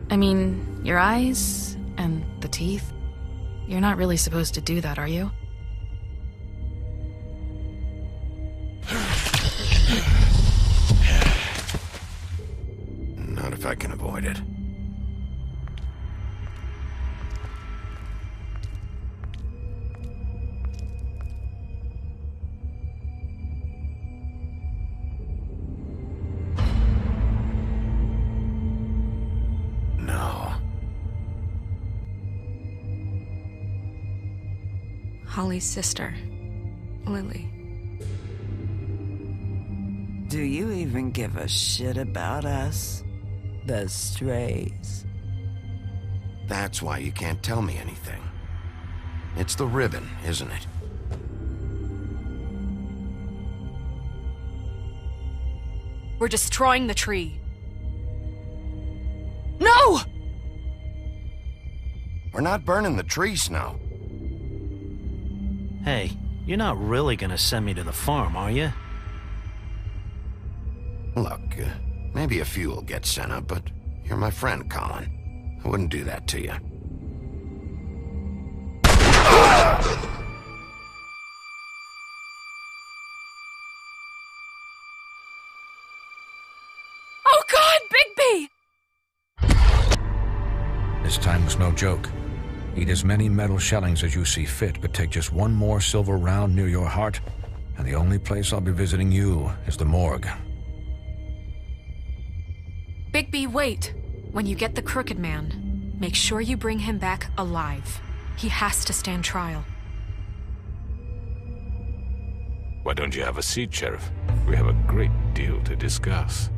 I mean, your eyes and the teeth. You're not really supposed to do that, are you? Not if I can avoid it. Holly's sister, Lily. Do you even give a shit about us? The strays. That's why you can't tell me anything. It's the ribbon, isn't it? We're destroying the tree. No! We're not burning the tree, Snow. Hey, you're not really gonna send me to the farm, are you? Look, maybe a few will get sent up, but you're my friend, Colin. I wouldn't do that to you. Oh God, Bigby! This time was no joke. Eat as many metal shellings as you see fit, but take just one more silver round near your heart, and the only place I'll be visiting you is the morgue. Bigby, wait. When you get the Crooked Man, make sure you bring him back alive. He has to stand trial. Why don't you have a seat, Sheriff? We have a great deal to discuss.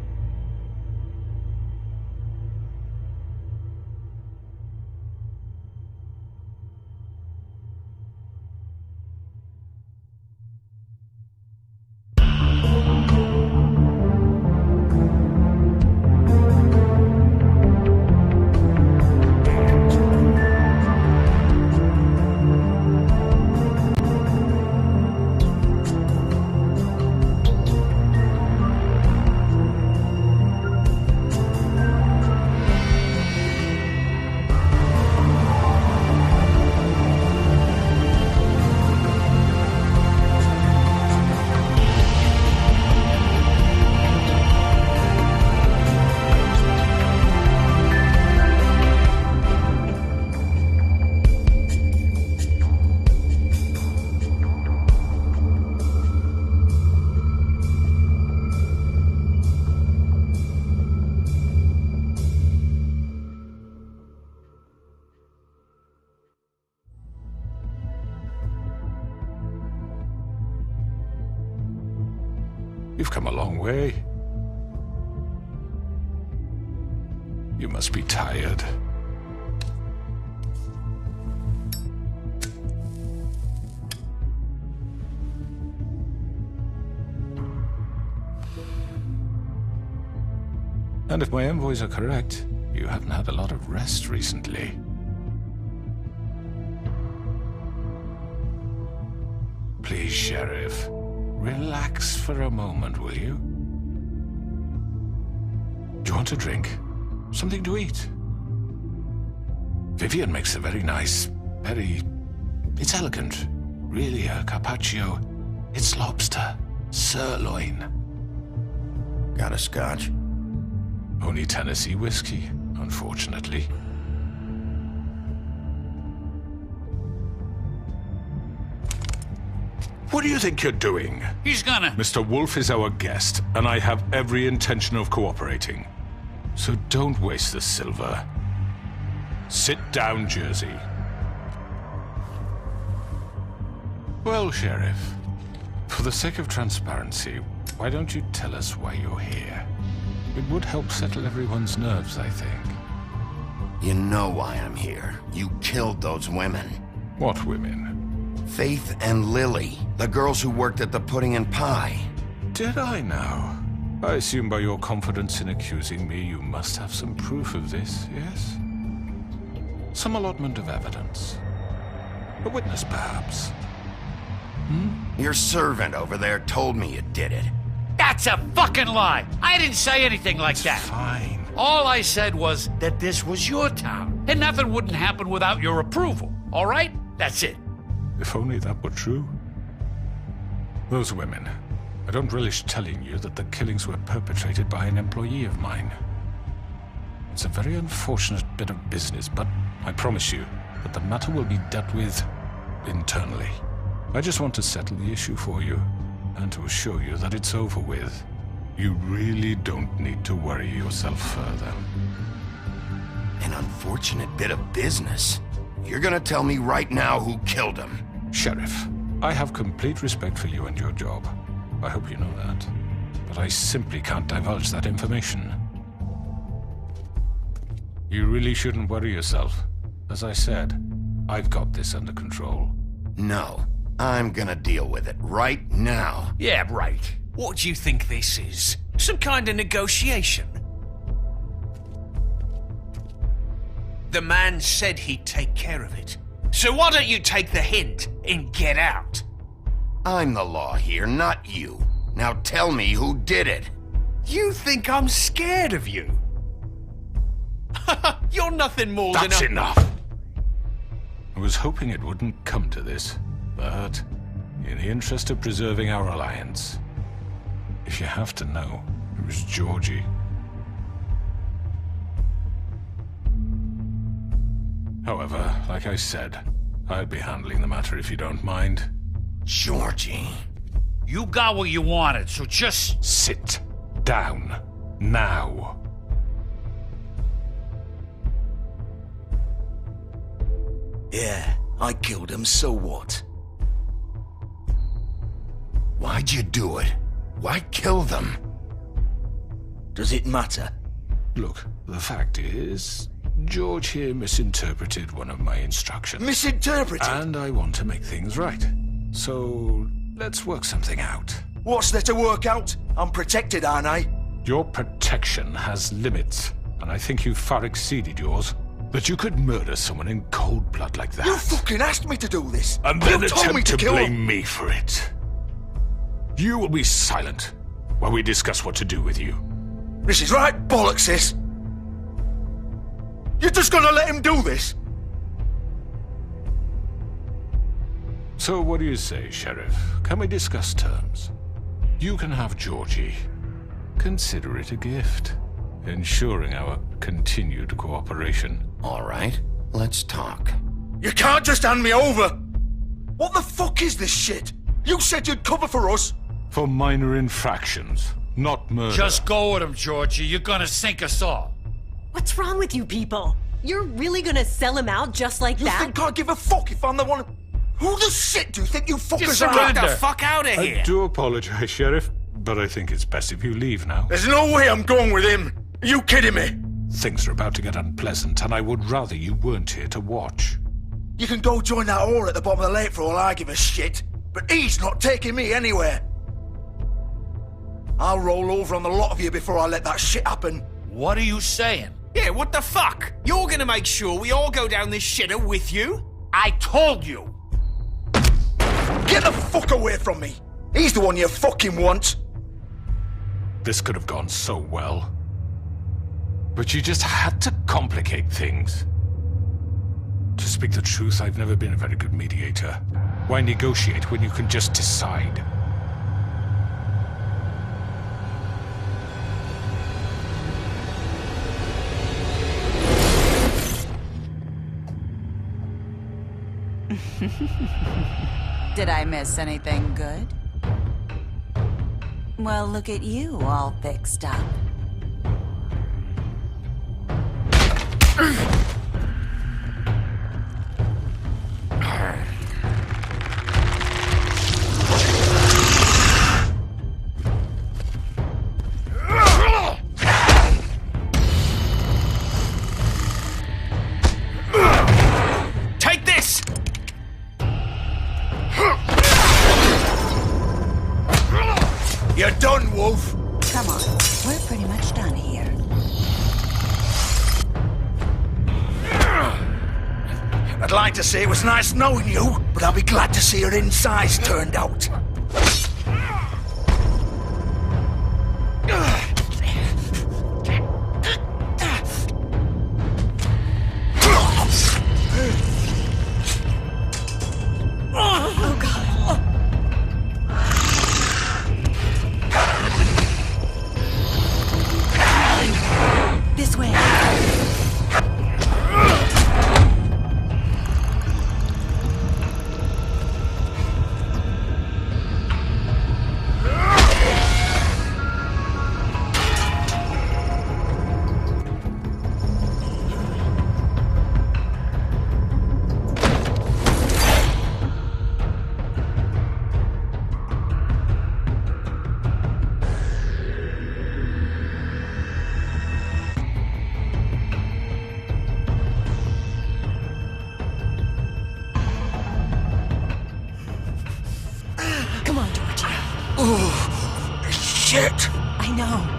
You've come a long way. You must be tired. And if my envoys are correct, you haven't had a lot of rest recently. Please, Sheriff, relax for a moment, will you? Do you want a drink? Something to eat? Vivian makes a very nice, very It's elegant. Really a carpaccio. It's lobster. Sirloin. Got a scotch? Only Tennessee whiskey, unfortunately. What do you think you're doing? He's gonna... Mr. Wolf is our guest, and I have every intention of cooperating. So don't waste the silver. Sit down, Jersey. Well, Sheriff, for the sake of transparency, why don't you tell us why you're here? It would help settle everyone's nerves, I think. You know why I'm here. You killed those women. What women? Faith and Lily, the girls who worked at the Pudding and Pie. Did I now? I assume by your confidence in accusing me, you must have some proof of this, yes? Some allotment of evidence. A witness, perhaps. Your servant over there told me you did it. That's a fucking lie! I didn't say anything like that. Fine. All I said was that this was your town, and nothing wouldn't happen without your approval, all right? That's it. If only that were true. Those women. I don't relish telling you that the killings were perpetrated by an employee of mine. It's a very unfortunate bit of business, but I promise you that the matter will be dealt with internally. I just want to settle the issue for you, and to assure you that it's over with. You really don't need to worry yourself further. An unfortunate bit of business. You're gonna tell me right now who killed him. Sheriff, I have complete respect for you and your job. I hope you know that. But I simply can't divulge that information. You really shouldn't worry yourself. As I said, I've got this under control. No, I'm gonna deal with it right now. Yeah, right. What do you think this is? Some kind of negotiation? The man said he'd take care of it. So why don't you take the hint and get out? I'm the law here, not you. Now tell me who did it. You think I'm scared of you? You're nothing more than a... That's enough! I was hoping it wouldn't come to this, but in the interest of preserving our alliance, if you have to know, it was Georgie. However, like I said, I'll be handling the matter if you don't mind. Georgie. You got what you wanted, so just... Sit down. Now. Yeah, I killed him, so what? Why'd you do it? Why kill them? Does it matter? Look, the fact is, George here misinterpreted one of my instructions. Misinterpreted? And I want to make things right. So, let's work something out. What's there to work out? I'm protected, aren't I? Your protection has limits, and I think you've far exceeded yours. That you could murder someone in cold blood like that. You fucking asked me to do this! And then you told me attempt to kill blame him. me for it. You will be silent while we discuss what to do with you. This is right bollocks, sis. You're just gonna let him do this? So what do you say, Sheriff? Can we discuss terms? You can have Georgie. Consider it a gift, ensuring our continued cooperation. All right, let's talk. You can't just hand me over! What the fuck is this shit? You said you'd cover for us! For minor infractions, not murder. Just go with him, Georgie. You're gonna sink us all. What's wrong with you people? You're really gonna sell him out just like You that? think I give a fuck if I'm the one... Who the shit do you think you fuckers Just are? surrender. Get the fuck out of I here! do apologize, Sheriff, but I think it's best if you leave now. There's no way I'm going with him! Are you kidding me? Things are about to get unpleasant, and I would rather you weren't here to watch. You can go join that whore at the bottom of the lake for all I give a shit, but he's not taking me anywhere. I'll roll over on the lot of you before I let that shit happen. What are you saying? Yeah, what the fuck? You're gonna make sure we all go down this shitter with you? I told you! Get the fuck away from me! He's the one you fucking want! This could have gone so well. But you just had to complicate things. To speak the truth, I've never been a very good mediator. Why negotiate when you can just decide? Did I miss anything good? Well, look at you, all fixed up. Take this! You're done, Wolf. Come on, we're pretty much done here. I'd like to say it was nice knowing you, but I'll be glad to see your insides turned out. This way. Come on, Georgie. Oh, shit. I know.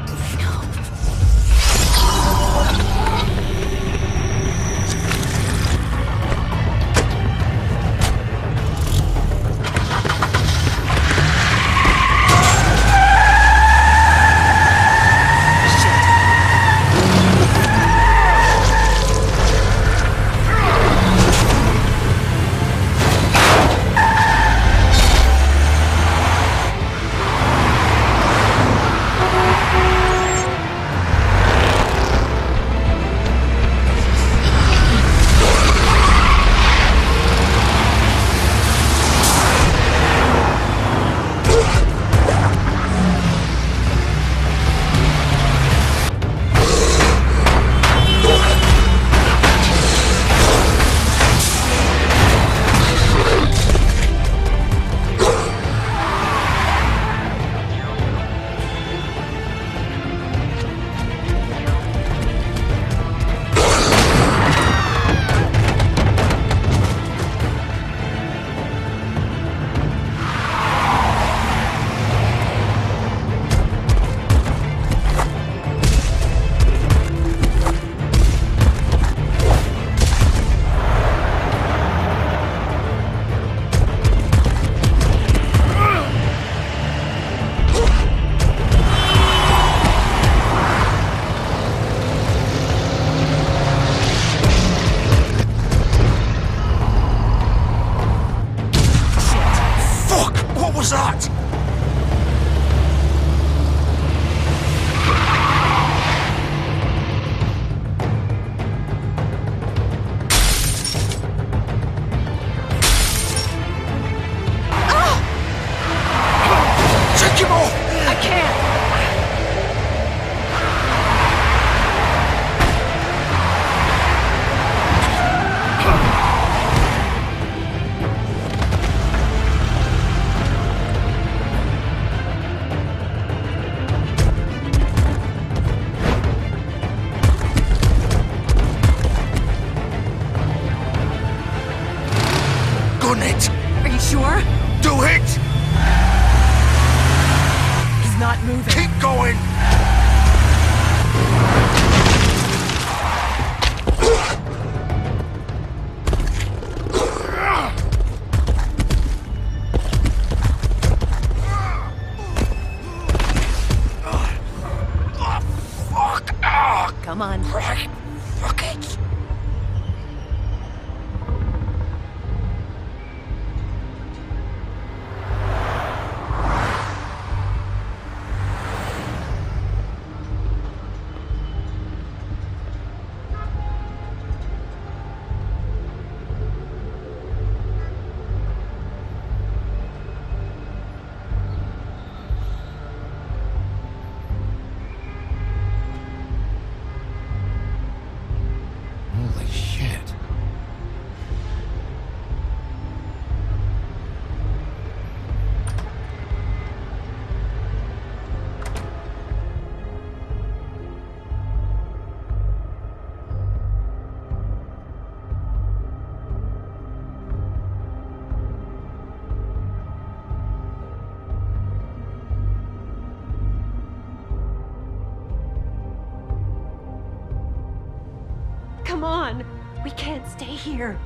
We can't stay here.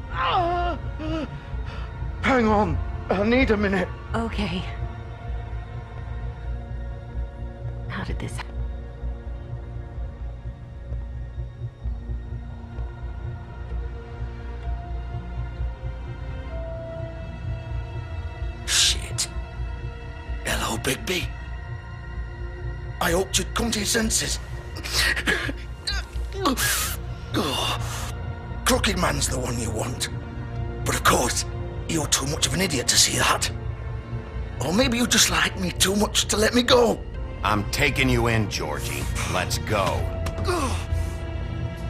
Hang on. I need a minute. Okay. How did this happen? Shit. Hello, Bigby. I hoped you'd come to your senses. Crooked Man's the one you want. But of course, you're too much of an idiot to see that. Or maybe you just like me too much to let me go. I'm taking you in, Georgie. Let's go.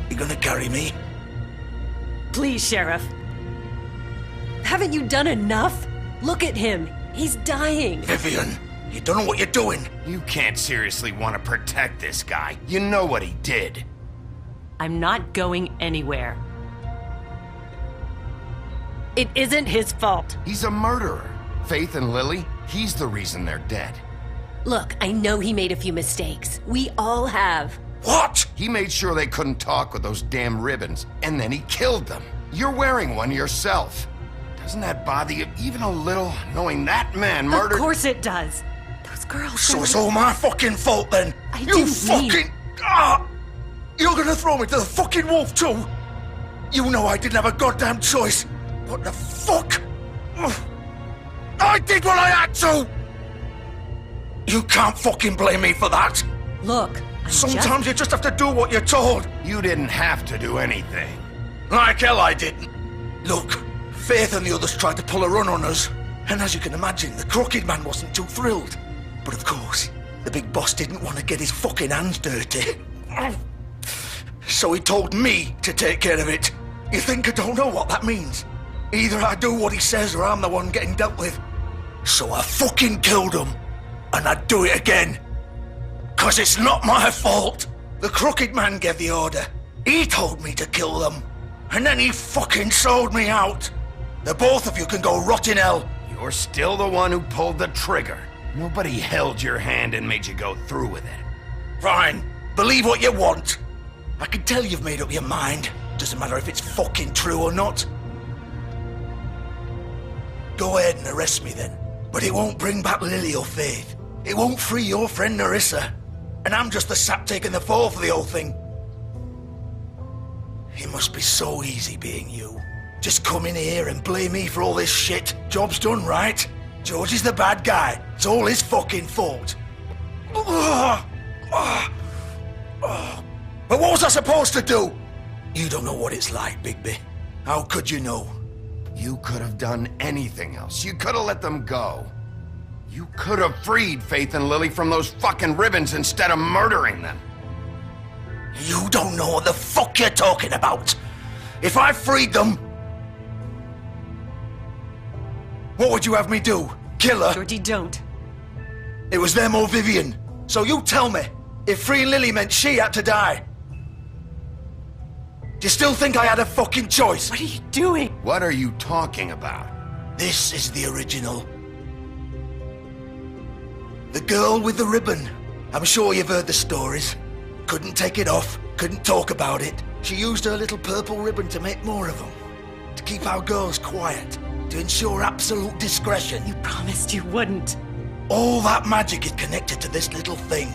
You gonna carry me? Please, Sheriff. Haven't you done enough? Look at him. He's dying. Vivian, you don't know what you're doing. You can't seriously want to protect this guy. You know what he did. I'm not going anywhere. It isn't his fault. He's a murderer. Faith and Lily, he's the reason they're dead. Look, I know he made a few mistakes. We all have. What? He made sure they couldn't talk with those damn ribbons, and then he killed them. You're wearing one yourself. Doesn't that bother you even a little, knowing that man murdered— Of course it does. Those girls— So it's all my fucking fault then? I You didn't fucking— You're gonna throw me to the fucking wolf too? You know I didn't have a goddamn choice. What the fuck? I did what I had to! You can't fucking blame me for that. Look, Sometimes you just have to do what you're told. You didn't have to do anything. Like hell I didn't. Look, Faith and the others tried to pull a run on us. And as you can imagine, the Crooked Man wasn't too thrilled. But of course, the big boss didn't want to get his fucking hands dirty. So he told me to take care of it. You think I don't know what that means? Either I do what he says or I'm the one getting dealt with. So I fucking killed him. And I'd do it again. 'Cause it's not my fault. The Crooked Man gave the order. He told me to kill them. And then he fucking sold me out. The both of you can go rot in hell. You're still the one who pulled the trigger. Nobody held your hand and made you go through with it. Fine. Believe what you want. I can tell you've made up your mind. Doesn't matter if it's fucking true or not. Go ahead and arrest me then. But it won't bring back Lily or Faith. It won't free your friend Narissa. And I'm just the sap taking the fall for the whole thing. It must be so easy being you. Just come in here and blame me for all this shit. Job's done, right? George is the bad guy. It's all his fucking fault. But what was I supposed to do? You don't know what it's like, Bigby. How could you know? You could have done anything else. You could have let them go. You could have freed Faith and Lily from those fucking ribbons instead of murdering them. You don't know what the fuck you're talking about. If I freed them... What would you have me do? Kill her? Georgie, don't. It was them or Vivian. So you tell me, if freeing Lily meant she had to die, do you still think I had a fucking choice? What are you doing? What are you talking about? This is the original. The girl with the ribbon. I'm sure you've heard the stories. Couldn't take it off, couldn't talk about it. She used her little purple ribbon to make more of them. To keep our girls quiet. To ensure absolute discretion. You promised you wouldn't. All that magic is connected to this little thing.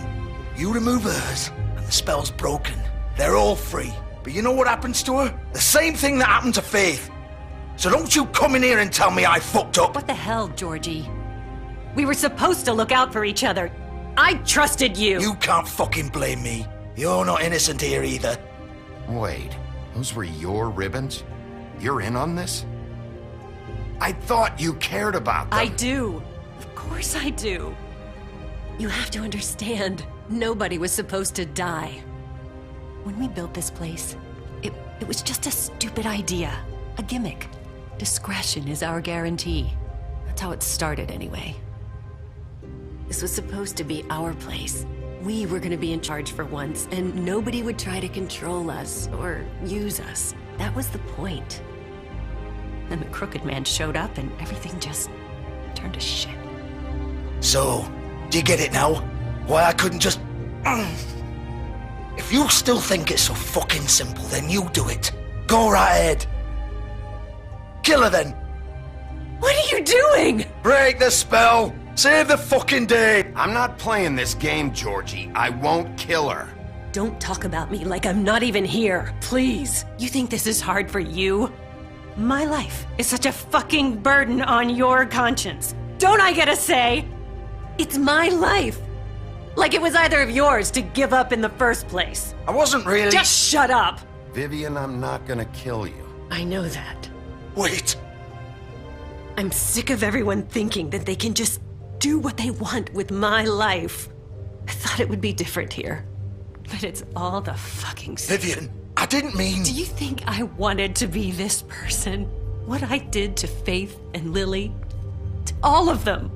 You remove hers, and the spell's broken. They're all free. But you know what happens to her? The same thing that happened to Faith. So don't you come in here and tell me I fucked up. What the hell, Georgie? We were supposed to look out for each other. I trusted you. You can't fucking blame me. You're not innocent here either. Wait, those were your ribbons? You're in on this? I thought you cared about them. I do. Of course I do. You have to understand, nobody was supposed to die. When we built this place, it was just a stupid idea. A gimmick. Discretion is our guarantee. That's how it started anyway. This was supposed to be our place. We were gonna be in charge for once, and nobody would try to control us or use us. That was the point. Then the Crooked Man showed up and everything just turned to shit. So, do you get it now? Why I couldn't just... If you still think it's so fucking simple, then you do it. Go right ahead. Kill her then. What are you doing? Break the spell. Save the fucking day. I'm not playing this game, Georgie. I won't kill her. Don't talk about me like I'm not even here, please. You think this is hard for you? My life is such a fucking burden on your conscience. Don't I get a say? It's my life. Like it was either of yours to give up in the first place. I wasn't really... Just shut up. Vivian, I'm not gonna kill you. I know that. Wait. I'm sick of everyone thinking that they can just do what they want with my life. I thought it would be different here. But it's all the fucking same. Vivian, I didn't mean... Do you think I wanted to be this person? What I did to Faith and Lily? To all of them?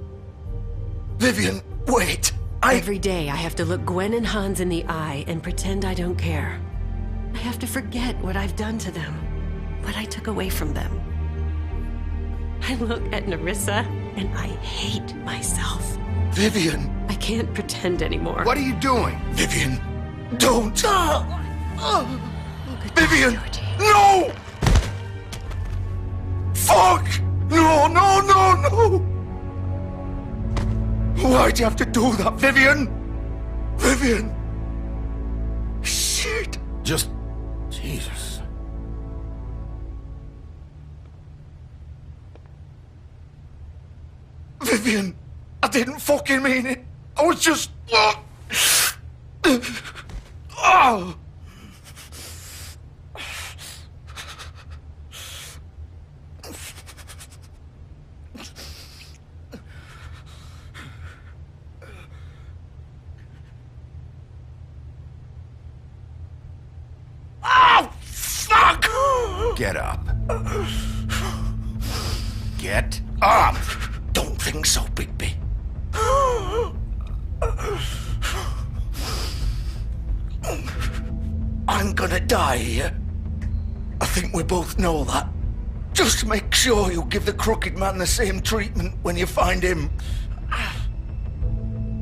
Vivian, wait. Every day I have to look Gwen and Hans in the eye and pretend I don't care. I have to forget what I've done to them, what I took away from them. I look at Nerissa and I hate myself. Vivian. I can't pretend anymore. What are you doing? Vivian, don't. Vivian, no! Fuck! No, no, no, no! Why'd you have to do that, Vivian? Vivian! Shit! Just... Jesus. Vivian, I didn't fucking mean it. I was just... Oh! Get up. Get up! Don't think so, Bigby. I'm gonna die here. I think we both know that. Just make sure you give the crooked man the same treatment when you find him.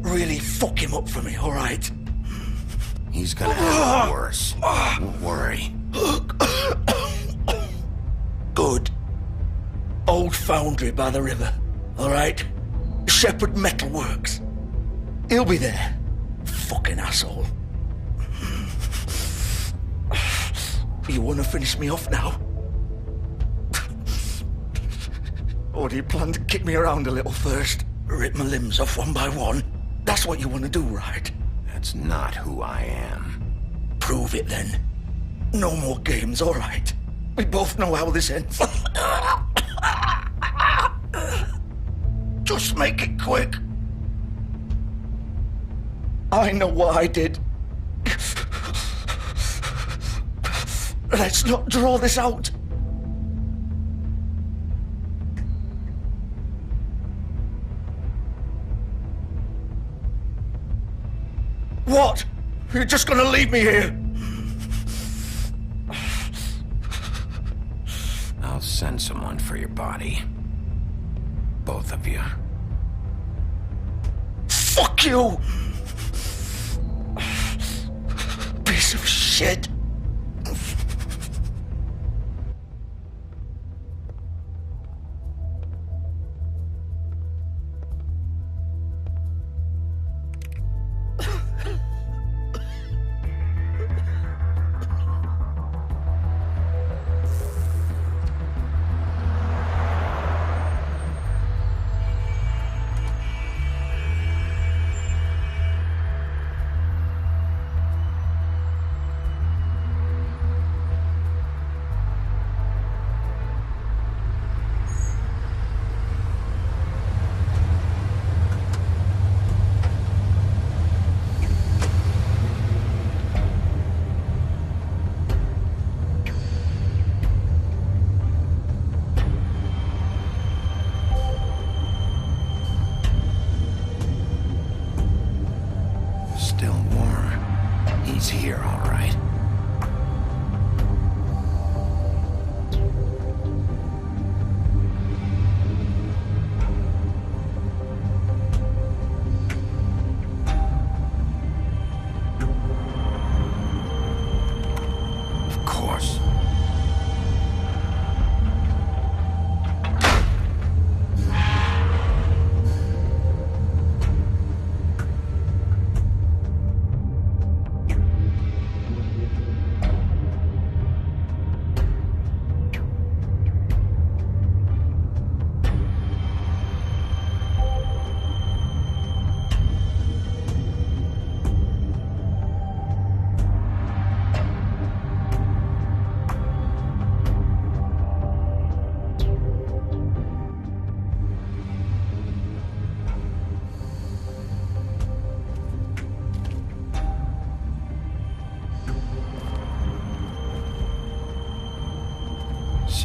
Really fuck him up for me, alright? He's gonna have it worse. Don't worry. Good. Old foundry by the river, alright? Shepherd Metalworks. He'll be there. Fucking asshole. You wanna finish me off now? Or do you plan to kick me around a little first? Rip my limbs off one by one? That's what you wanna do, right? That's not who I am. Prove it then. No more games, alright? We both know how this ends. Just make it quick. I know what I did. Let's not draw this out. What? You're just gonna leave me here? I'll send someone for your body. Both of you. Fuck you! Piece of shit. He's here, all right. Of course.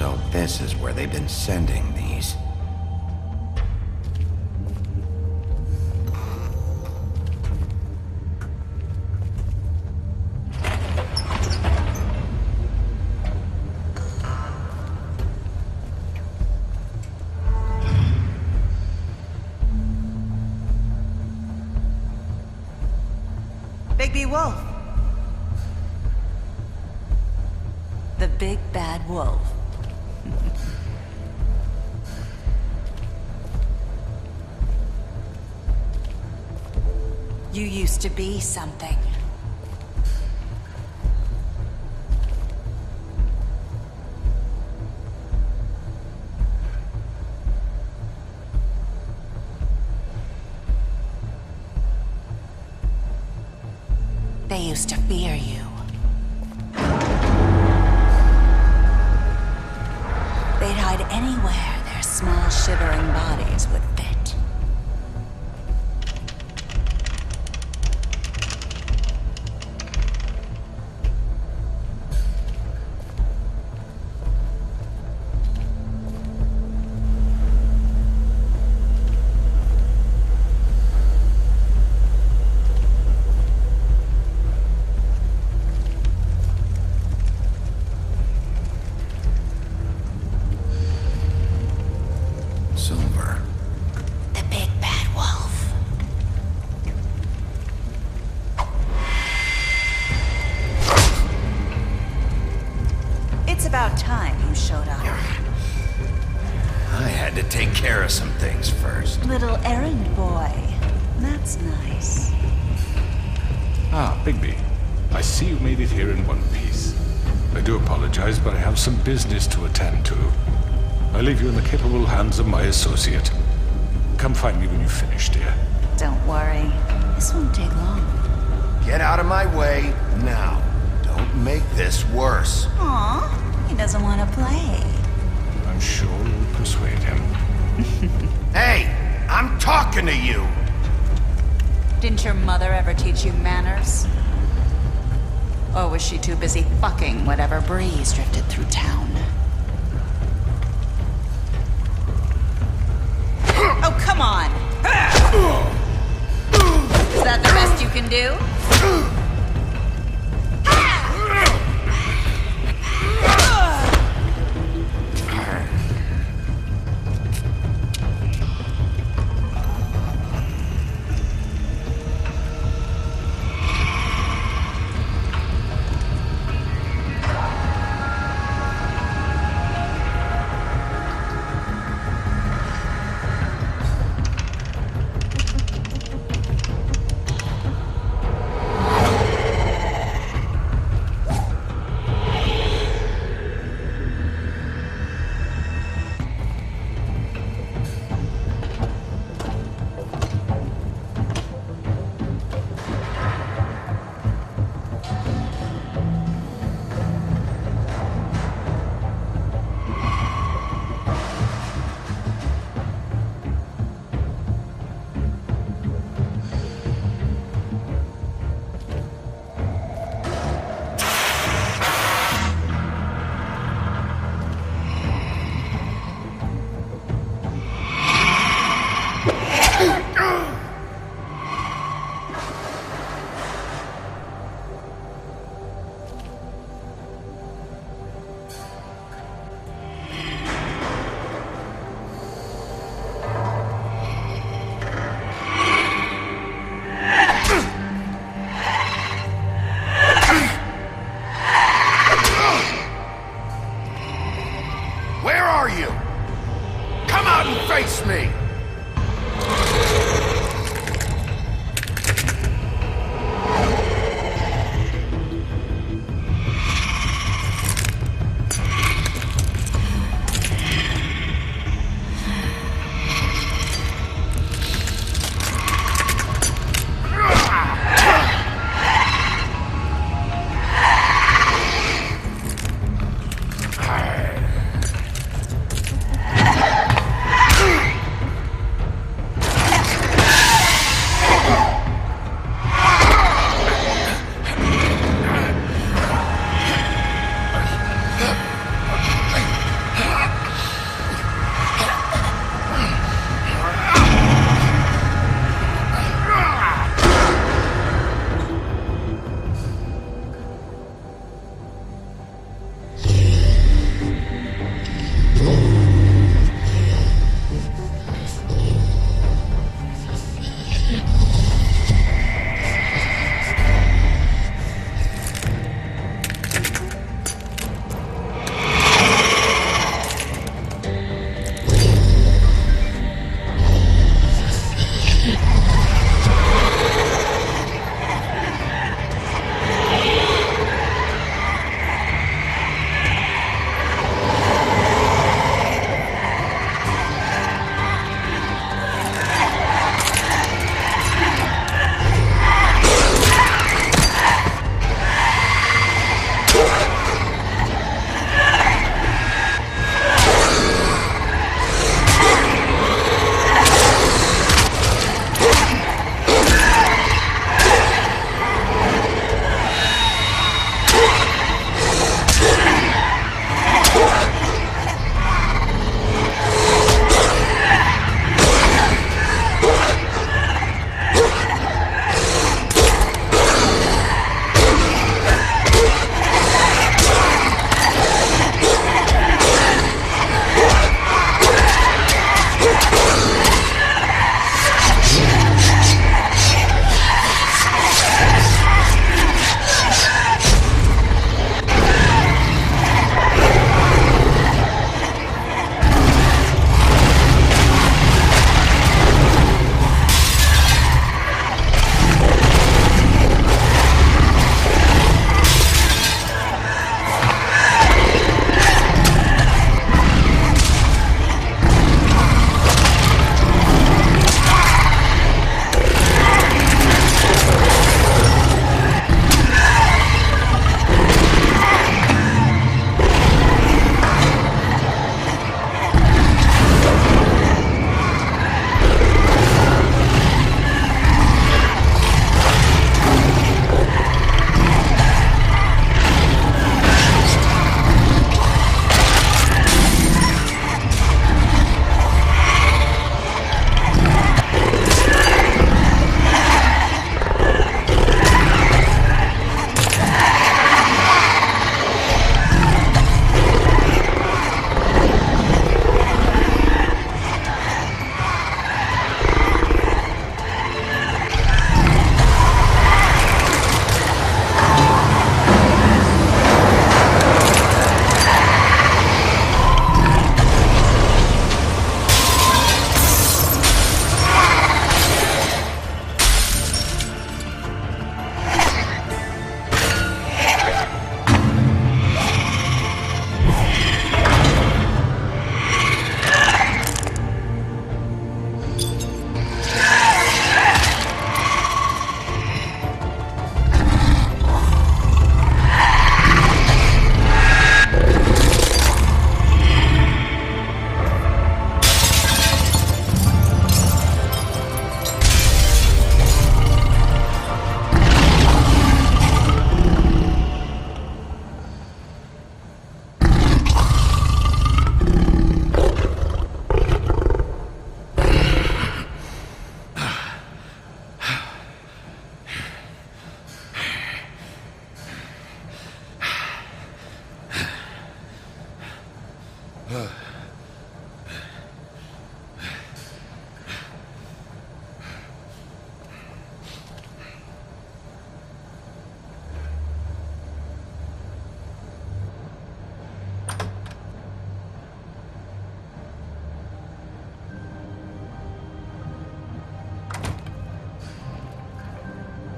So this is where they've been sending these. Bigby Wolf. The big bad wolf. You used to be something. They used to fear you. They'd hide anywhere their small, shivering bodies would fit. Silver. The big bad wolf. It's about time you showed up. I had to take care of some things first. Little errand boy. That's nice. Ah, Bigby. I see you made it here in one piece. I do apologize, but I have some business to attend to. I leave you in the capable hands of my associate. Come find me when you've finished, dear. Don't worry. This won't take long. Get out of my way now. Don't make this worse. Aw, he doesn't want to play. I'm sure you'll persuade him. Hey, I'm talking to you. Didn't your mother ever teach you manners? Or was she too busy fucking whatever breeze drifted through town? Oh, come on! Is that the best you can do?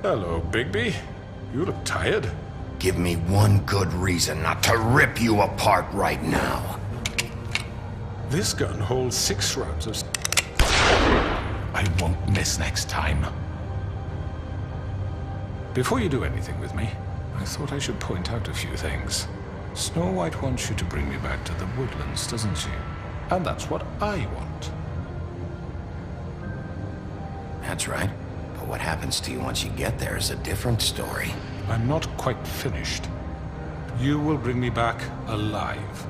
Hello, Bigby. You look tired. Give me one good reason not to rip you apart right now. This gun holds 6 rounds of... I won't miss next time. Before you do anything with me, I thought I should point out a few things. Snow White wants you to bring me back to the woodlands, doesn't she? And that's what I want. That's right. But what happens to you once you get there is a different story. I'm not quite finished. You will bring me back alive.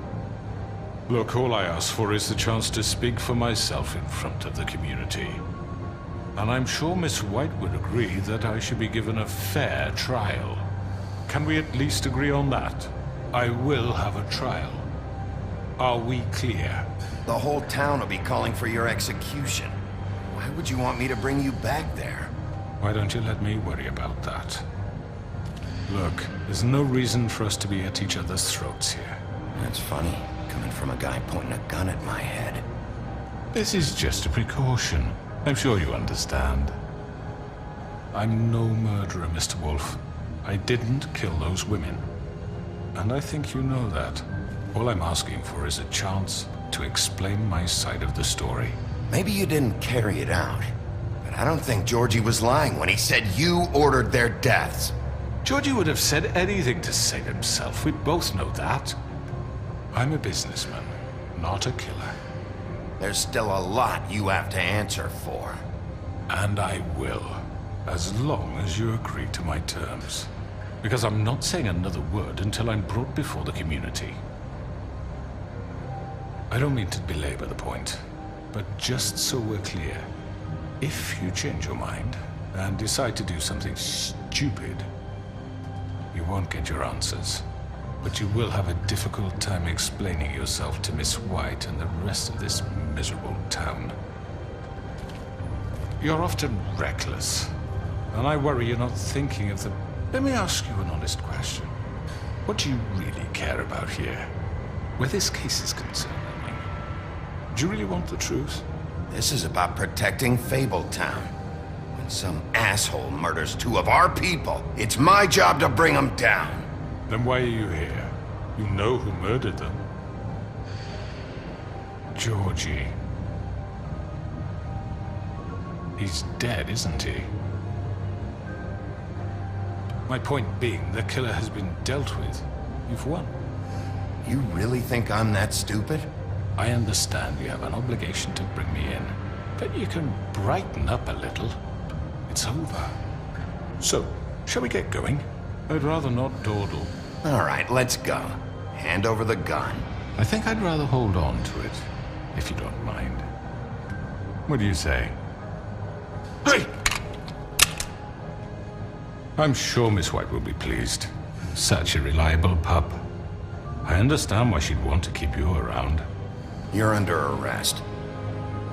Look, all I ask for is the chance to speak for myself in front of the community. And I'm sure Miss White would agree that I should be given a fair trial. Can we at least agree on that? I will have a trial. Are we clear? The whole town will be calling for your execution. Why would you want me to bring you back there? Why don't you let me worry about that? Look, there's no reason for us to be at each other's throats here. That's funny, coming from a guy pointing a gun at my head. This is just a precaution. I'm sure you understand. I'm no murderer, Mr. Wolf. I didn't kill those women. And I think you know that. All I'm asking for is a chance to explain my side of the story. Maybe you didn't carry it out, but I don't think Georgie was lying when he said you ordered their deaths. Georgie would have said anything to save himself. We both know that. I'm a businessman, not a killer. There's still a lot you have to answer for. And I will, as long as you agree to my terms. Because I'm not saying another word until I'm brought before the community. I don't mean to belabor the point, but just so we're clear, if you change your mind and decide to do something stupid, you won't get your answers. But you will have a difficult time explaining yourself to Miss White and the rest of this miserable town. You're often reckless, and I worry you're not thinking of the... Let me ask you an honest question. What do you really care about here? Where this case is concerned, I mean. Do you really want the truth? This is about protecting Fabletown. When some asshole murders 2 of our people, it's my job to bring them down. Then why are you here? You know who murdered them. Georgie. He's dead, isn't he? My point being, the killer has been dealt with. You've won. You really think I'm that stupid? I understand you have an obligation to bring me in, but you can brighten up a little. It's over. So, shall we get going? I'd rather not dawdle. All right, let's go. Hand over the gun. I think I'd rather hold on to it, if you don't mind. What do you say? Hey! I'm sure Miss White will be pleased. Such a reliable pup. I understand why she'd want to keep you around. You're under arrest.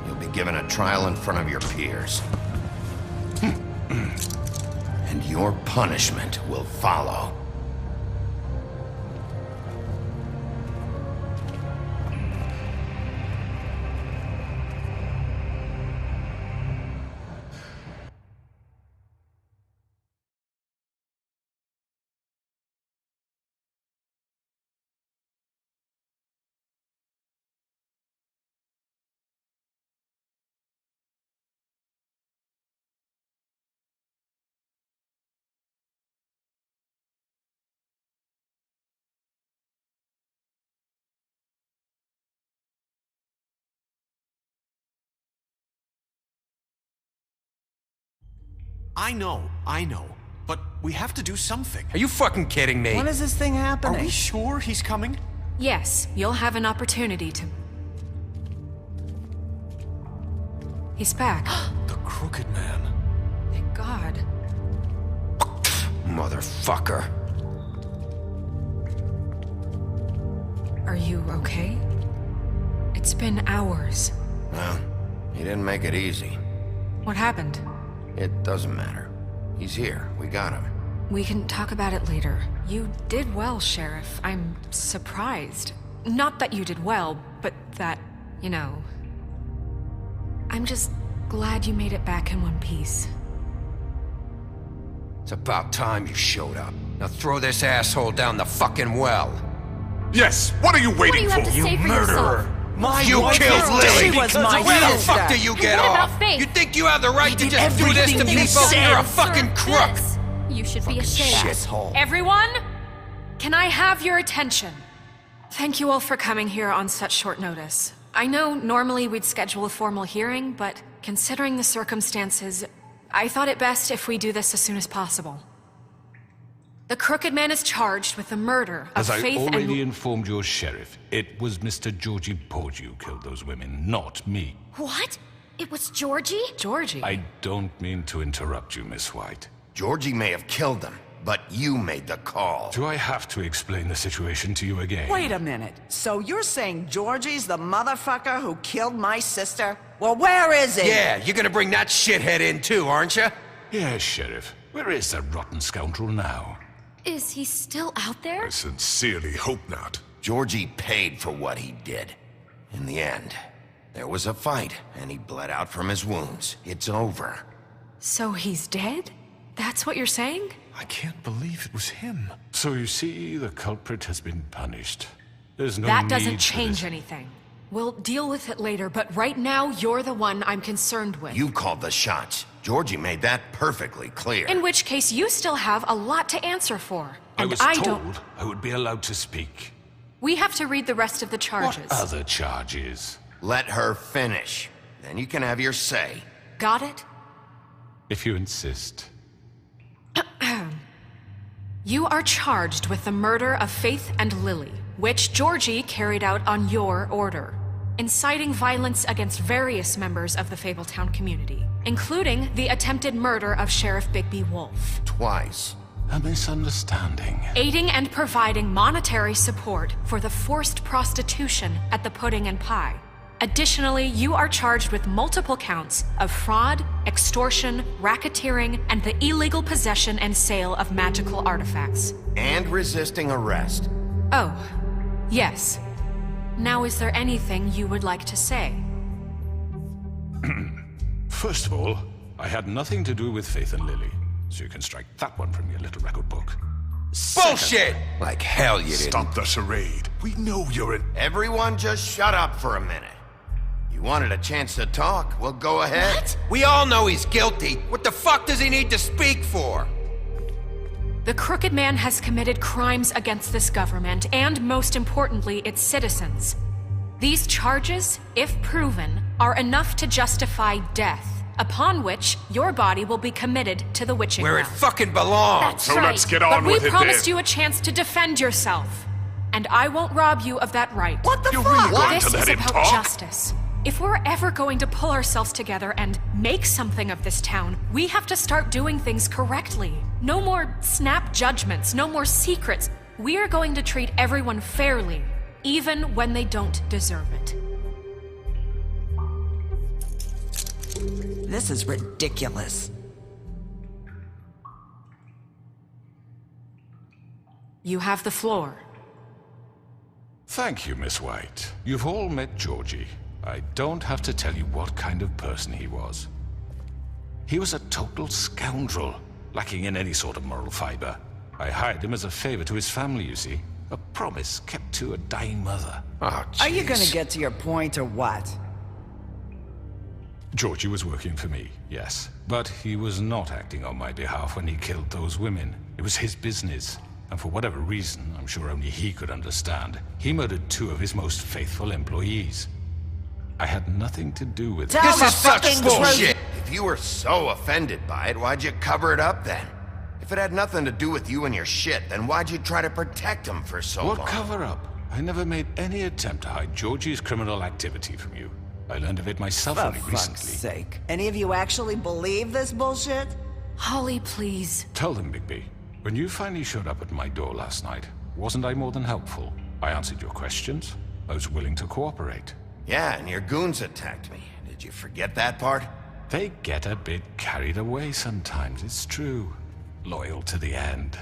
You'll be given a trial in front of your peers. And your punishment will follow. I know. But we have to do something. Are you fucking kidding me? When is this thing happening? Are we sure he's coming? Yes, you'll have an opportunity to... He's back. The Crooked Man. Thank God. Motherfucker. Are you okay? It's been hours. Well, he didn't make it easy. What happened? It doesn't matter. He's here. We got him. We can talk about it later. You did well, Sheriff. I'm surprised. Not that you did well, but that, you know... I'm just glad you made it back in one piece. It's about time you showed up. Now throw this asshole down the fucking well. Yes, what are you waiting What do you have to say for yourself? You killed Lily! She was my Where the sister. fuck do you get What off? about Faith? You think you have the right to did just do this to everything you people? said. You're a fucking crook! This. You should be ashamed. Shithole. Everyone, can I have your attention? Thank you all for coming here on such short notice. I know normally we'd schedule a formal hearing, but considering the circumstances, I thought it best if we do this as soon as possible. The Crooked Man is charged with the murder of As I Faith already and... informed your sheriff, it was Mr. Georgie Porgy who killed those women, not me. What? It was Georgie? Georgie? I don't mean to interrupt you, Miss White. Georgie may have killed them, but you made the call. Do I have to explain the situation to you again? Wait a minute. So you're saying Georgie's the motherfucker who killed my sister? Well, where is he? Yeah, you're gonna bring that shithead in too, aren't you? Yes, Sheriff. Where is that rotten scoundrel now? Is he still out there? I sincerely hope not. Georgie paid for what he did. In the end, there was a fight, and he bled out from his wounds. It's over. So he's dead? That's what you're saying? I can't believe it was him. So you see, the culprit has been punished. There's no That need doesn't for change this. anything. We'll deal with it later, but right now, you're the one I'm concerned with. You called the shots. Georgie made that perfectly clear. In which case, you still have a lot to answer for. I And was I told don't... I would be allowed to speak. We have to read the rest of the charges. What other charges? Let her finish. Then you can have your say. Got it? If you insist. You are charged with the murder of Faith and Lily, which Georgie carried out on your order, inciting violence against various members of the Fabletown community, including the attempted murder of Sheriff Bigby Wolf. Twice. A misunderstanding. Aiding and providing monetary support for the forced prostitution at the Pudding and Pie. Additionally, you are charged with multiple counts of fraud, extortion, racketeering, and the illegal possession and sale of magical artifacts. And resisting arrest. Oh, yes. Now, is there anything you would like to say? First of all, I had nothing to do with Faith and Lily, so you can strike that one from your little record book. Bullshit! Like hell you didn't. Stop the charade. We know you're an... Everyone just shut up for a minute. You wanted a chance to talk, well, go ahead. What? We all know he's guilty. What the fuck does he need to speak for? The Crooked Man has committed crimes against this government and, most importantly, its citizens. These charges, if proven, are enough to justify death, upon which your body will be committed to the witching Where it well. fucking belongs. That's So right. let's get on but with we it promised then. you a chance to defend yourself, and I won't rob you of that right. What the You're fuck? really going This to let is him about talk? justice. If we're ever going to pull ourselves together and make something of this town, we have to start doing things correctly. No more snap judgments, no more secrets. We are going to treat everyone fairly, even when they don't deserve it. This is ridiculous. You have the floor. Thank you, Miss White. You've all met Georgie. I don't have to tell you what kind of person he was. He was a total scoundrel, lacking in any sort of moral fiber. I hired him as a favor to his family, you see. A promise kept to a dying mother. Oh, Are you jeez. gonna get to your point or what? Georgie was working for me, yes. But he was not acting on my behalf when he killed those women. It was his business. And for whatever reason, I'm sure only he could understand, he murdered 2 of his most faithful employees. I had nothing to do with it. This is such bullshit! If you were so offended by it, why'd you cover it up then? If it had nothing to do with you and your shit, then why'd you try to protect him for so long? What cover up? I never made any attempt to hide Georgie's criminal activity from you. I learned of it myself For only fuck's recently. sake. Any of you actually believe this bullshit? Holly, please. Tell them, Bigby. When you finally showed up at my door last night, wasn't I more than helpful? I answered your questions. I was willing to cooperate. Yeah, and your goons attacked me. Did you forget that part? They get a bit carried away sometimes, it's true. Loyal to the end.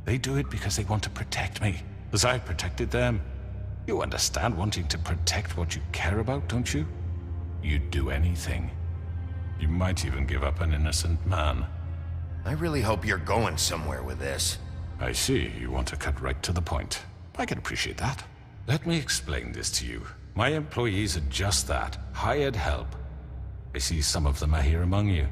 They do it because they want to protect me, as I protected them. You understand wanting to protect what you care about, don't you? You'd do anything. You might even give up an innocent man. I really hope you're going somewhere with this. I see you want to cut right to the point. I can appreciate that. Let me explain this to you. My employees are just that, hired help. I see some of them are here among you.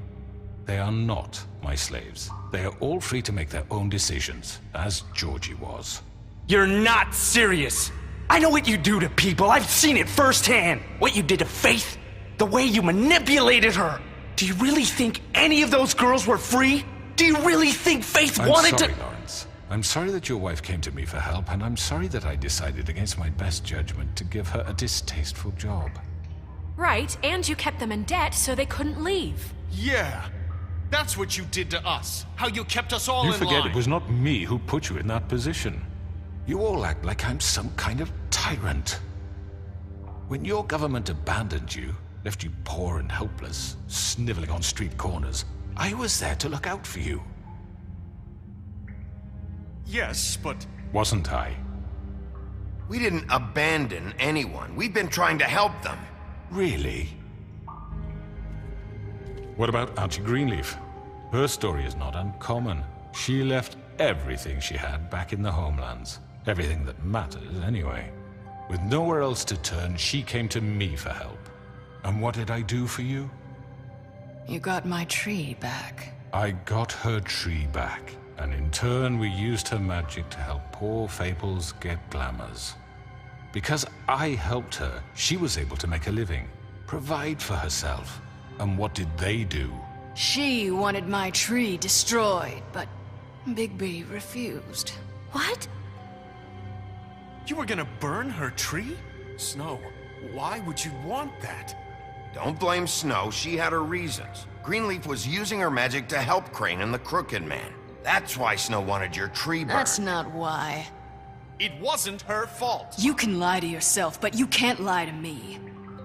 They are not my slaves. They are all free to make their own decisions, as Georgie was. You're not serious! I know what you do to people, I've seen it firsthand! What you did to Faith, the way you manipulated her! Do you really think any of those girls were free? Do you really think Faith wanted to— Lawrence. I'm sorry that your wife came to me for help, and I'm sorry that I decided against my best judgment to give her a distasteful job. Right, and you kept them in debt so they couldn't leave. Yeah, that's what you did to us. How you kept us all in line. You forget it was not me who put you in that position. You all act like I'm some kind of tyrant. When your government abandoned you, left you poor and helpless, sniveling on street corners, I was there to look out for you. Yes, but... Wasn't I? We didn't abandon anyone. We've been trying to help them. Really? What about Auntie Greenleaf? Her story is not uncommon. She left everything she had back in the homelands. Everything that matters, anyway. With nowhere else to turn, she came to me for help. And what did I do for you? You got my tree back. I got her tree back, and in turn we used her magic to help poor Fables get glamours. Because I helped her, she was able to make a living, provide for herself. And what did they do? She wanted my tree destroyed, but Bigby refused. What? You were gonna burn her tree? Snow, why would you want that? Don't blame Snow, she had her reasons. Greenleaf was using her magic to help Crane and the Crooked Man. That's why Snow wanted your tree burned. That's not why. It wasn't her fault. You can lie to yourself, but you can't lie to me.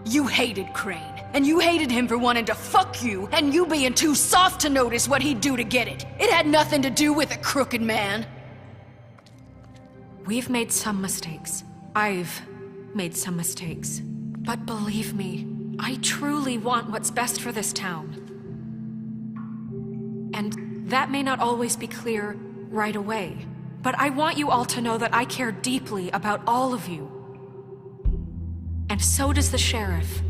You hated Crane, and you hated him for wanting to fuck you, and you being too soft to notice what he'd do to get it. It had nothing to do with the Crooked Man. We've made some mistakes. I've made some mistakes. But believe me, I truly want what's best for this town. And that may not always be clear right away. But I want you all to know that I care deeply about all of you. And so does the sheriff.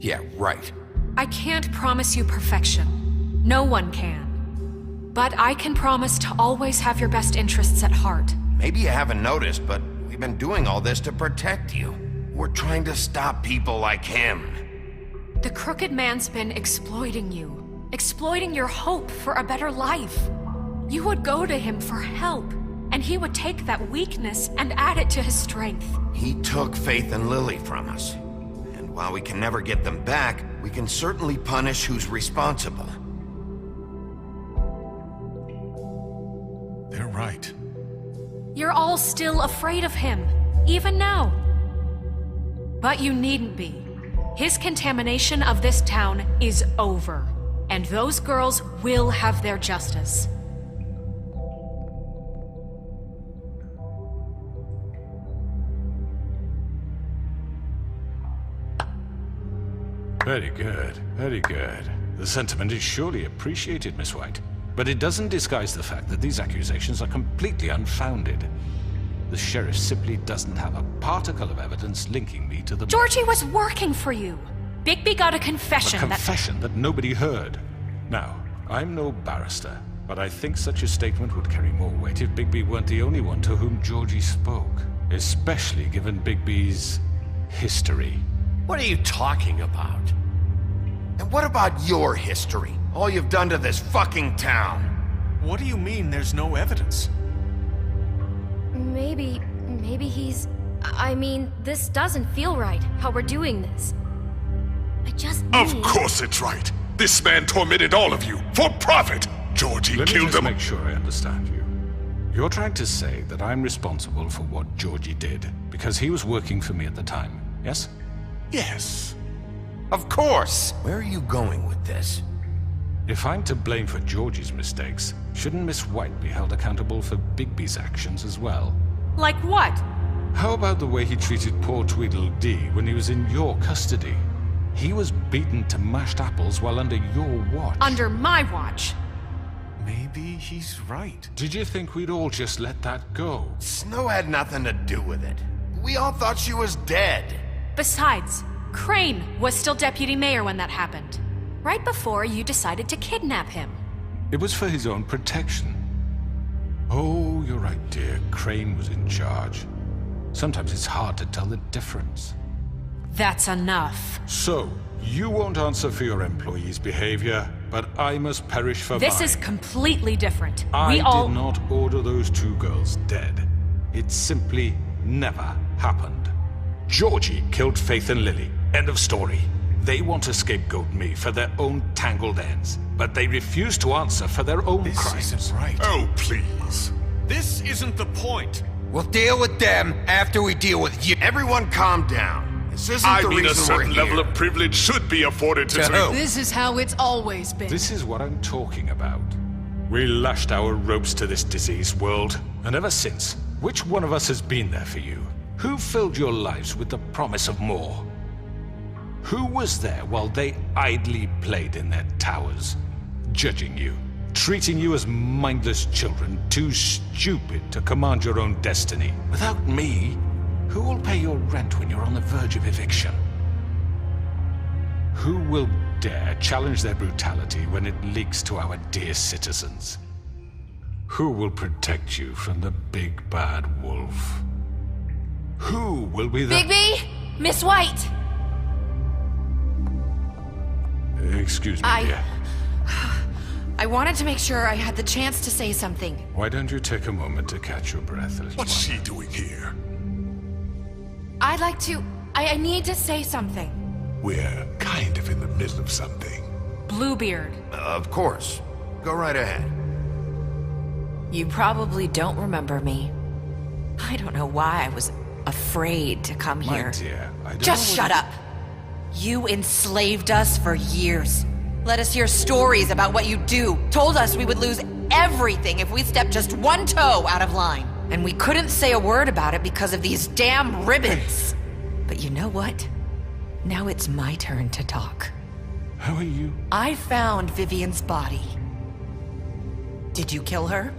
Yeah, right. I can't promise you perfection. No one can. But I can promise to always have your best interests at heart. Maybe you haven't noticed, but we've been doing all this to protect you. We're trying to stop people like him. The Crooked Man's been exploiting you. Exploiting your hope for a better life. You would go to him for help, and he would take that weakness and add it to his strength. He took Faith and Lily from us. And while we can never get them back, we can certainly punish who's responsible. They're right. You're all still afraid of him, even now. But you needn't be. His contamination of this town is over, and those girls will have their justice. Very good, very good. The sentiment is surely appreciated, Miss White. But it doesn't disguise the fact that these accusations are completely unfounded. The sheriff simply doesn't have a particle of evidence linking me to the— Georgie was working for you. Bigby got a confession that nobody heard. Now, I'm no barrister, but I think such a statement would carry more weight if Bigby weren't the only one to whom Georgie spoke. Especially given Bigby's history. What are you talking about? And what about your history? All you've done to this fucking town? What do you mean there's no evidence? Maybe he's... I mean, this doesn't feel right, how we're doing this. I just need... Of course it's right. This man tormented all of you, for profit! Georgie killed them. Let me just make sure I understand you. You're trying to say that I'm responsible for what Georgie did, because he was working for me at the time, yes? Yes. Of course! Where are you going with this? If I'm to blame for Georgie's mistakes, shouldn't Miss White be held accountable for Bigby's actions as well? Like what? How about the way he treated poor Tweedledee when he was in your custody? He was beaten to mashed apples while under your watch. Under my watch? Maybe he's right. Did you think we'd all just let that go? Snow had nothing to do with it. We all thought she was dead. Besides, Crane was still deputy mayor when that happened. Right before you decided to kidnap him. It was for his own protection. Oh, you're right, dear. Crane was in charge. Sometimes it's hard to tell the difference. That's enough. So, you won't answer for your employees' behavior, but I must perish for This mine. is completely different. I We all... did not order those two girls dead. It simply never happened. Georgie killed Faith and Lily. End of story. They want to scapegoat me for their own tangled ends, but they refuse to answer for their own crimes. This isn't right. Oh, please. This isn't the point. We'll deal with them after we deal with you. Everyone calm down. This isn't I the mean, a reason we're certain here. level of privilege should be afforded to... This is how it's always been. This is what I'm talking about. We lashed our ropes to this diseased world, and ever since, which one of us has been there for you? Who filled your lives with the promise of more? Who was there while they idly played in their towers, judging you, treating you as mindless children, too stupid to command your own destiny? Without me, who will pay your rent when you're on the verge of eviction? Who will dare challenge their brutality when it leaks to our dear citizens? Who will protect you from the big bad wolf? Who will be the... Bigby! Miss White! Excuse me, dear. I wanted to make sure I had the chance to say something. Why don't you take a moment to catch your breath? What's she doing here? I'd like to... I need to say something. We're kind of in the middle of something. Bluebeard. Of course. Go right ahead. You probably don't remember me. I don't know why I was afraid to come My here. dear, I don't Just know shut up. You enslaved us for years. Let us hear stories about what you do. Told us we would lose everything if we stepped just one toe out of line. And we couldn't say a word about it because of these damn ribbons. But you know what? Now it's my turn to talk. How are you? I found Vivian's body. Did you kill her?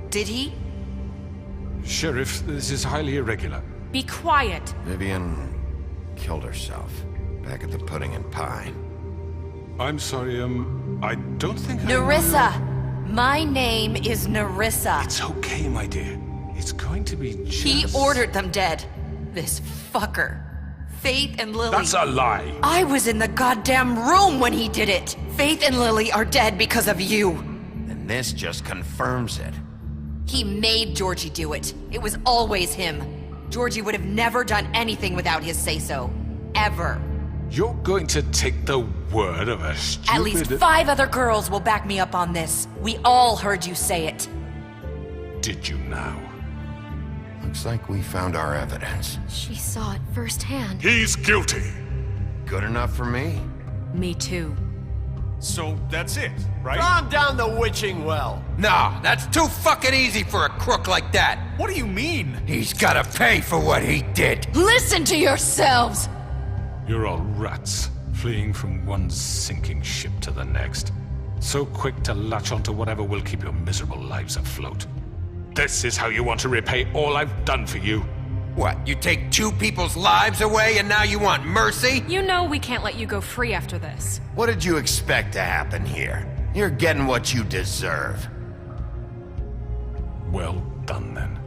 Did he? Sheriff, this is highly irregular. Be quiet. Vivian killed herself back at the Pudding and Pie. I'm sorry, I don't think Nerissa! My name is Nerissa. It's okay, my dear. It's going to be just... He ordered them dead. This fucker. Faith and Lily. That's a lie. I was in the goddamn room when he did it. Faith and Lily are dead because of you. And this just confirms it. He made Georgie do it. It was always him. Georgie would have never done anything without his say-so. Ever. You're going to take the word of a stupid... At least 5 other girls will back me up on this. We all heard you say it. Did you now? Looks like we found our evidence. She saw it firsthand. He's guilty. Good enough for me? Me too. So that's it, right? Calm down the witching well. No, that's too fucking easy for a crook like that. What do you mean? He's gotta pay for what he did. Listen to yourselves! You're all rats, fleeing from one sinking ship to the next. So quick to latch onto whatever will keep your miserable lives afloat. This is how you want to repay all I've done for you? What, you take 2 people's lives away and now you want mercy? You know we can't let you go free after this. What did you expect to happen here? You're getting what you deserve. Well done, then.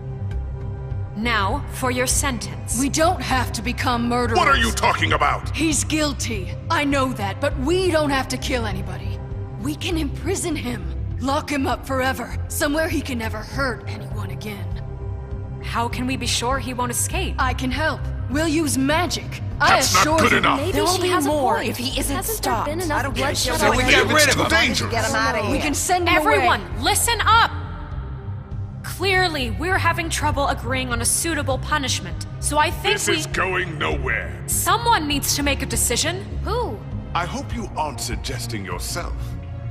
Now, for your sentence. We don't have to become murderers. What are you talking about? He's guilty. I know that, but we don't have to kill anybody. We can imprison him. Lock him up forever. Somewhere he can never hurt anyone again. How can we be sure he won't escape? I can help. We'll use magic. That's not good enough. Maybe There will she be has a more point. if he isn't Hasn't stopped. there been enough bloodshed? So we get rid of him. Dangerous. Get him out of here. We can send him Everyone, away. listen up! Clearly, we're having trouble agreeing on a suitable punishment. So I think This is going nowhere. someone needs to make a decision. Who? I hope you aren't suggesting yourself.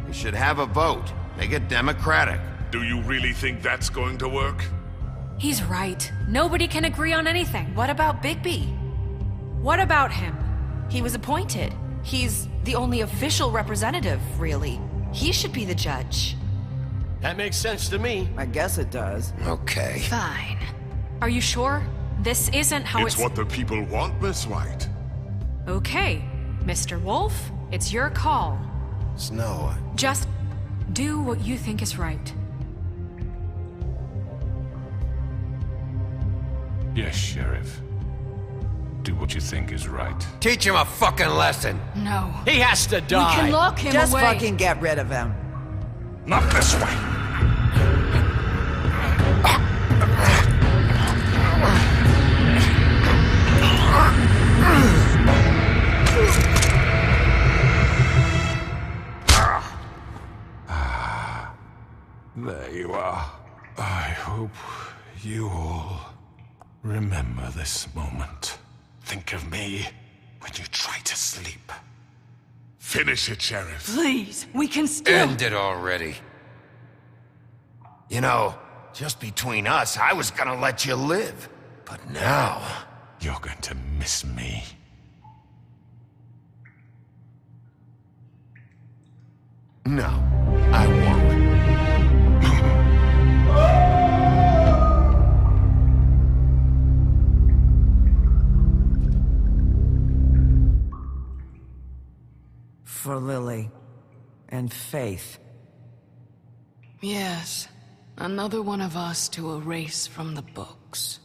We should have a vote. Make it democratic. Do you really think that's going to work? He's right. Nobody can agree on anything. What about Bigby? What about him? He was appointed. He's the only official representative, really. He should be the judge. That makes sense to me. I guess it does. Okay. Fine. Are you sure? This isn't how It's what the people want, Miss White. Okay, Mr. Wolf, it's your call. Snow. Just do what you think is right. Yes, Sheriff. Do what you think is right. Teach him a fucking lesson. No. He has to die. We can lock him Just away. fucking get rid of him. Not this way. There you are. I hope you all remember this moment. Think of me when you try to sleep. Finish it, Sheriff. Please, we can still... End it already. You know, just between us, I was gonna let you live. But now... You're going to miss me. No, I won't. For Lily. And Faith. Yes. Another one of us to erase from the books.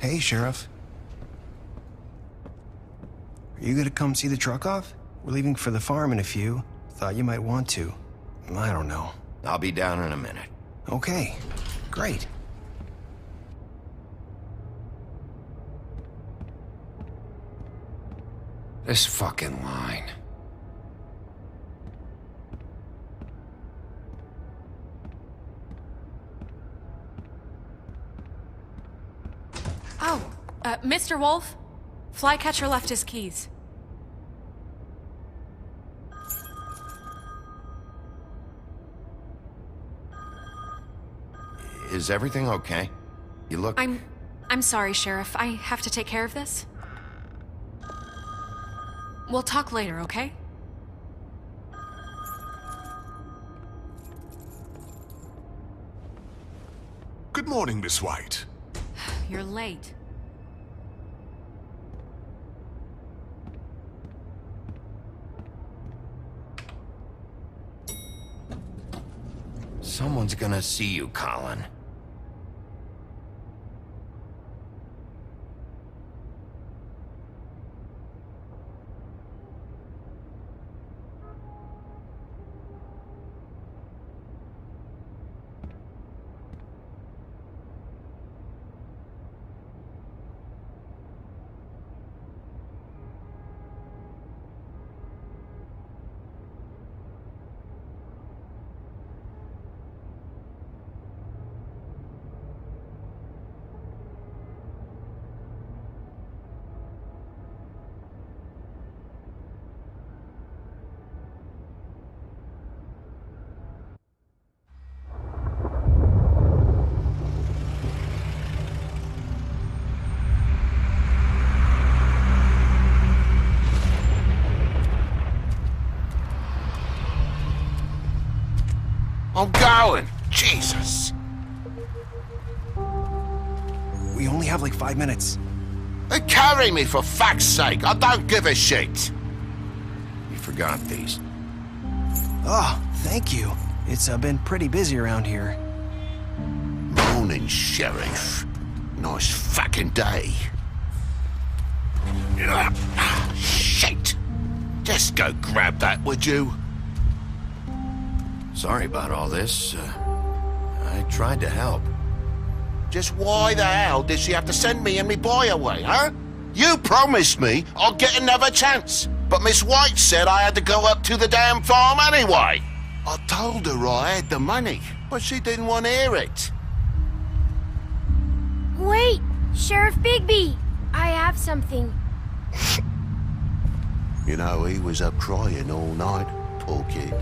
Hey, Sheriff. Are you gonna come see the truck off? We're leaving for the farm in a few. Thought you might want to. I don't know. I'll be down in a minute. Okay, great. This fucking line. Oh, Mr. Wolf? Flycatcher left his keys. Is everything okay? You look... I'm sorry, Sheriff. I have to take care of this. We'll talk later, okay? Good morning, Miss White. You're late. Someone's gonna see you, Colin. I'm going! Jesus! We only have like 5 minutes. They carry me, for fuck's sake! I don't give a shit! You forgot these. Oh, thank you. It's been pretty busy around here. Morning, Sheriff. Nice fucking day. Shit! Just go grab that, would you? Sorry about all this. I tried to help. Just why the hell did she have to send me and me boy away, huh? You promised me I'd get another chance, but Miss White said I had to go up to the damn farm anyway. I told her I had the money, but she didn't want to hear it. Wait! Sheriff Bigby! I have something. You know, he was up crying all night, poor kid.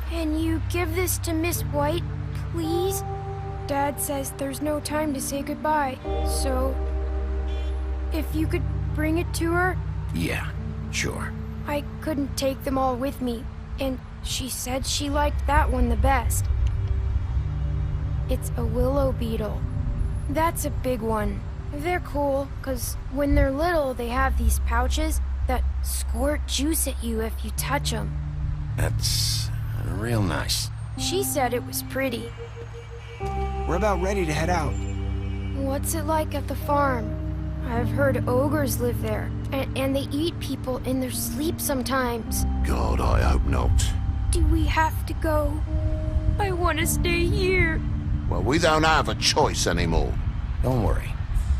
Can you give this to Miss White, please? Dad says there's no time to say goodbye, so... if you could bring it to her? Yeah, sure. I couldn't take them all with me, and she said she liked that one the best. It's a willow beetle. That's a big one. They're cool, because when they're little, they have these pouches that squirt juice at you if you touch them. That's real nice. She said it was pretty. We're about ready to head out. What's it like at the farm? I've heard ogres live there, and they eat people in their sleep sometimes. God, I hope not. Do we have to go? I want to stay here. Well, we don't have a choice anymore. Don't worry.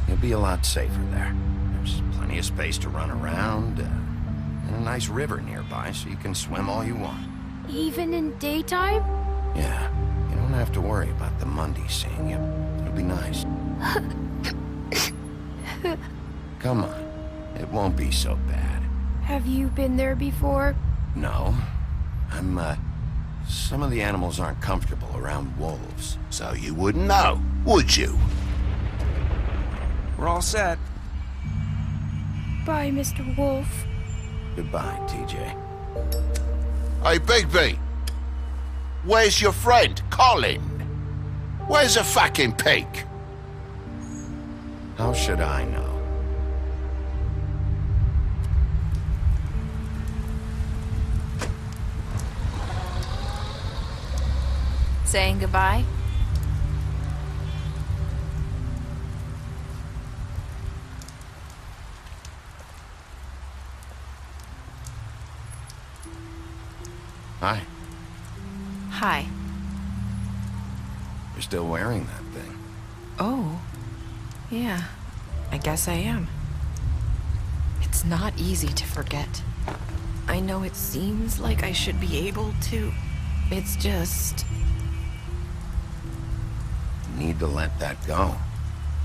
You'll be a lot safer there. There's plenty of space to run around, and a nice river nearby so you can swim all you want. Even in daytime? Yeah, you don't have to worry about the Monday seeing you. It'll be nice. Come on, it won't be so bad. Have you been there before? No. Some of the animals aren't comfortable around wolves. So you wouldn't know, would you? We're all set. Bye, Mr. Wolf. Goodbye, TJ. Hey, Bigby! Where's your friend, Colin? Where's the fucking pig? How should I know? Saying goodbye? Hi. Hi. You're still wearing that thing. Oh. Yeah. I guess I am. It's not easy to forget. I know it seems like I should be able to. It's just... You need to let that go.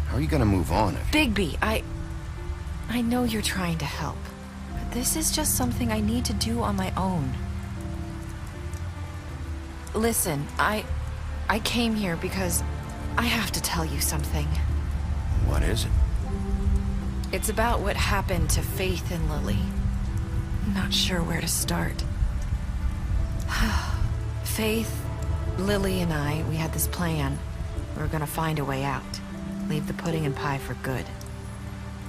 How are you gonna move on if... Bigby, I know you're trying to help, but this is just something I need to do on my own. Listen, I came here because I have to tell you something. What is it? It's about what happened to Faith and Lily. I'm not sure where to start. Faith, Lily, and I, we had this plan. We were gonna find a way out. Leave the pudding and pie for good.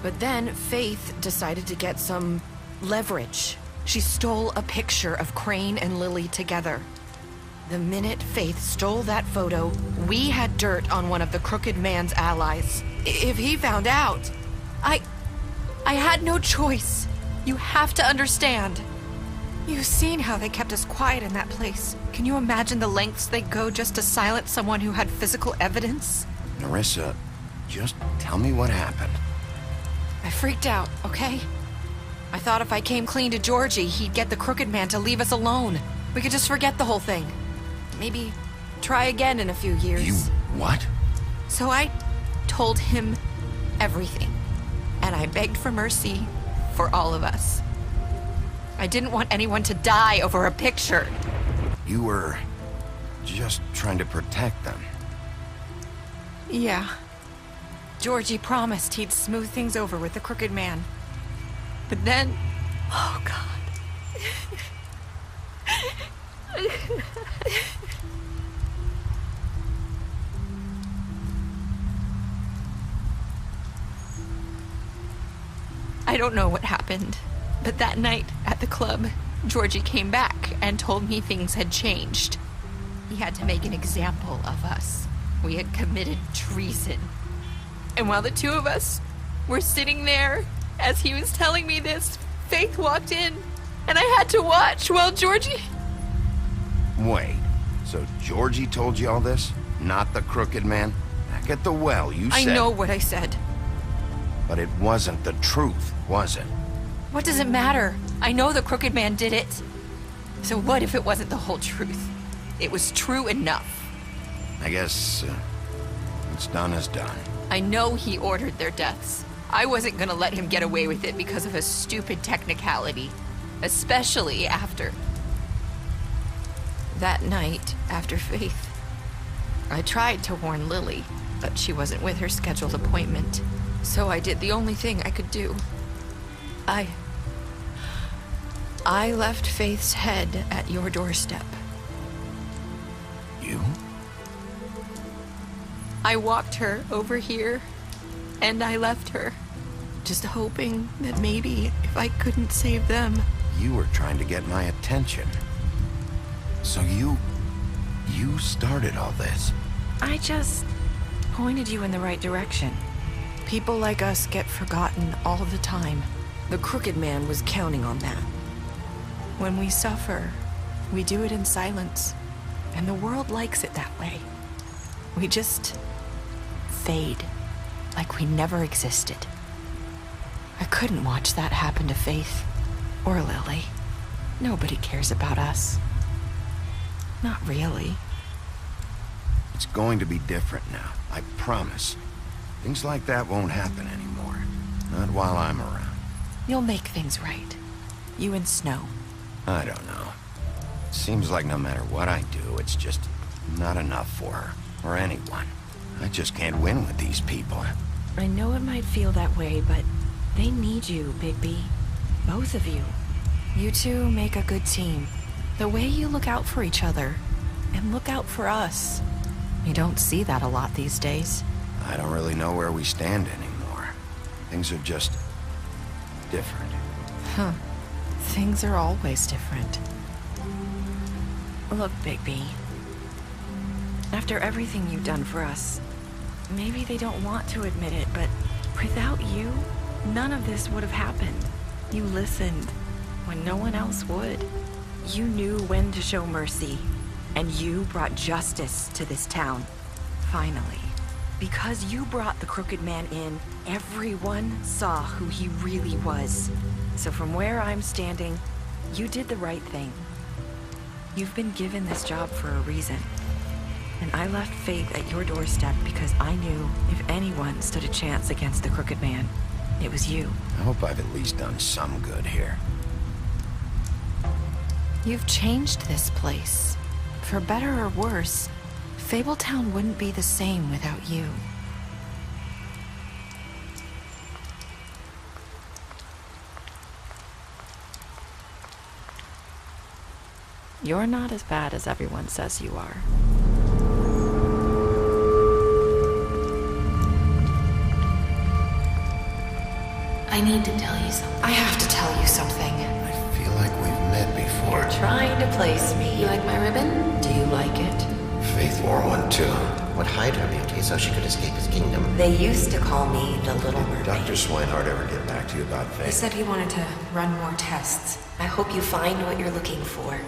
But then Faith decided to get some leverage. She stole a picture of Crane and Lily together. The minute Faith stole that photo, we had dirt on one of the crooked man's allies. If he found out, I had no choice. You have to understand. You've seen how they kept us quiet in that place. Can you imagine the lengths they go just to silence someone who had physical evidence? Narissa, just tell me what happened. I freaked out, okay? I thought if I came clean to Georgie, he'd get the crooked man to leave us alone. We could just forget the whole thing. Maybe try again in a few years. You what? So I told him everything. And I begged for mercy for all of us. I didn't want anyone to die over a picture. You were just trying to protect them. Yeah. Georgie promised he'd smooth things over with the crooked man. But then... Oh, God. I don't know what happened, but that night at the club, Georgie came back and told me things had changed. He had to make an example of us. We had committed treason. And while the two of us were sitting there, as he was telling me this, Faith walked in, and I had to watch while Georgie... Wait, so Georgie told you all this? Not the crooked man? Back at the well, you said... I know what I said. But it wasn't the truth, was it? What does it matter? I know the crooked man did it. So what if it wasn't the whole truth? It was true enough. I guess what's done is done. I know he ordered their deaths. I wasn't gonna let him get away with it because of a stupid technicality. Especially after... that night, after Faith. I tried to warn Lily, but she wasn't with her scheduled appointment. So I did the only thing I could do. I left Faith's head at your doorstep. You? I walked her over here, and I left her, just hoping that maybe if I couldn't save them... You were trying to get my attention. So you started all this. I just pointed you in the right direction. People like us get forgotten all the time. The crooked man was counting on that. When we suffer, we do it in silence, and the world likes it that way. We just fade, like we never existed. I couldn't watch that happen to Faith, or Lily. Nobody cares about us. Not really. It's going to be different now, I promise. Things like that won't happen anymore. Not while I'm around. You'll make things right. You and Snow. I don't know. Seems like no matter what I do, it's just not enough for her, or anyone. I just can't win with these people. I know it might feel that way, but they need you, Bigby. Both of you. You two make a good team. The way you look out for each other, and look out for us. You don't see that a lot these days. I don't really know where we stand anymore. Things are just... different. Huh. Things are always different. Look, Bigby. After everything you've done for us, maybe they don't want to admit it, but without you, none of this would have happened. You listened when no one else would. You knew when to show mercy, and you brought justice to this town. Finally. Because you brought the crooked man in, everyone saw who he really was. So from where I'm standing, you did the right thing. You've been given this job for a reason. And I left Faith at your doorstep because I knew if anyone stood a chance against the crooked man, it was you. I hope I've at least done some good here. You've changed this place. For better or worse, Fabletown wouldn't be the same without you. You're not as bad as everyone says you are. I need to tell you something. I have to tell you something. I feel like we've met before. You're trying to place me. You like my ribbon? Do you like it? Faith wore one too. Would hide her beauty so she could escape his kingdom. They used to call me the Little Mermaid. Dr. Swinehart ever get back to you about Faith? He said he wanted to run more tests. I hope you find what you're looking for.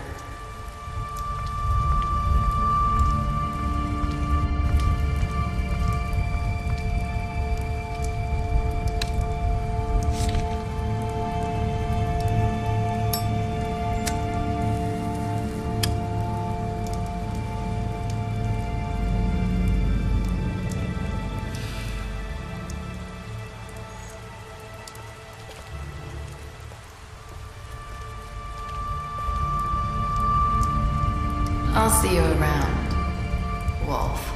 I'll see you around, Wolf.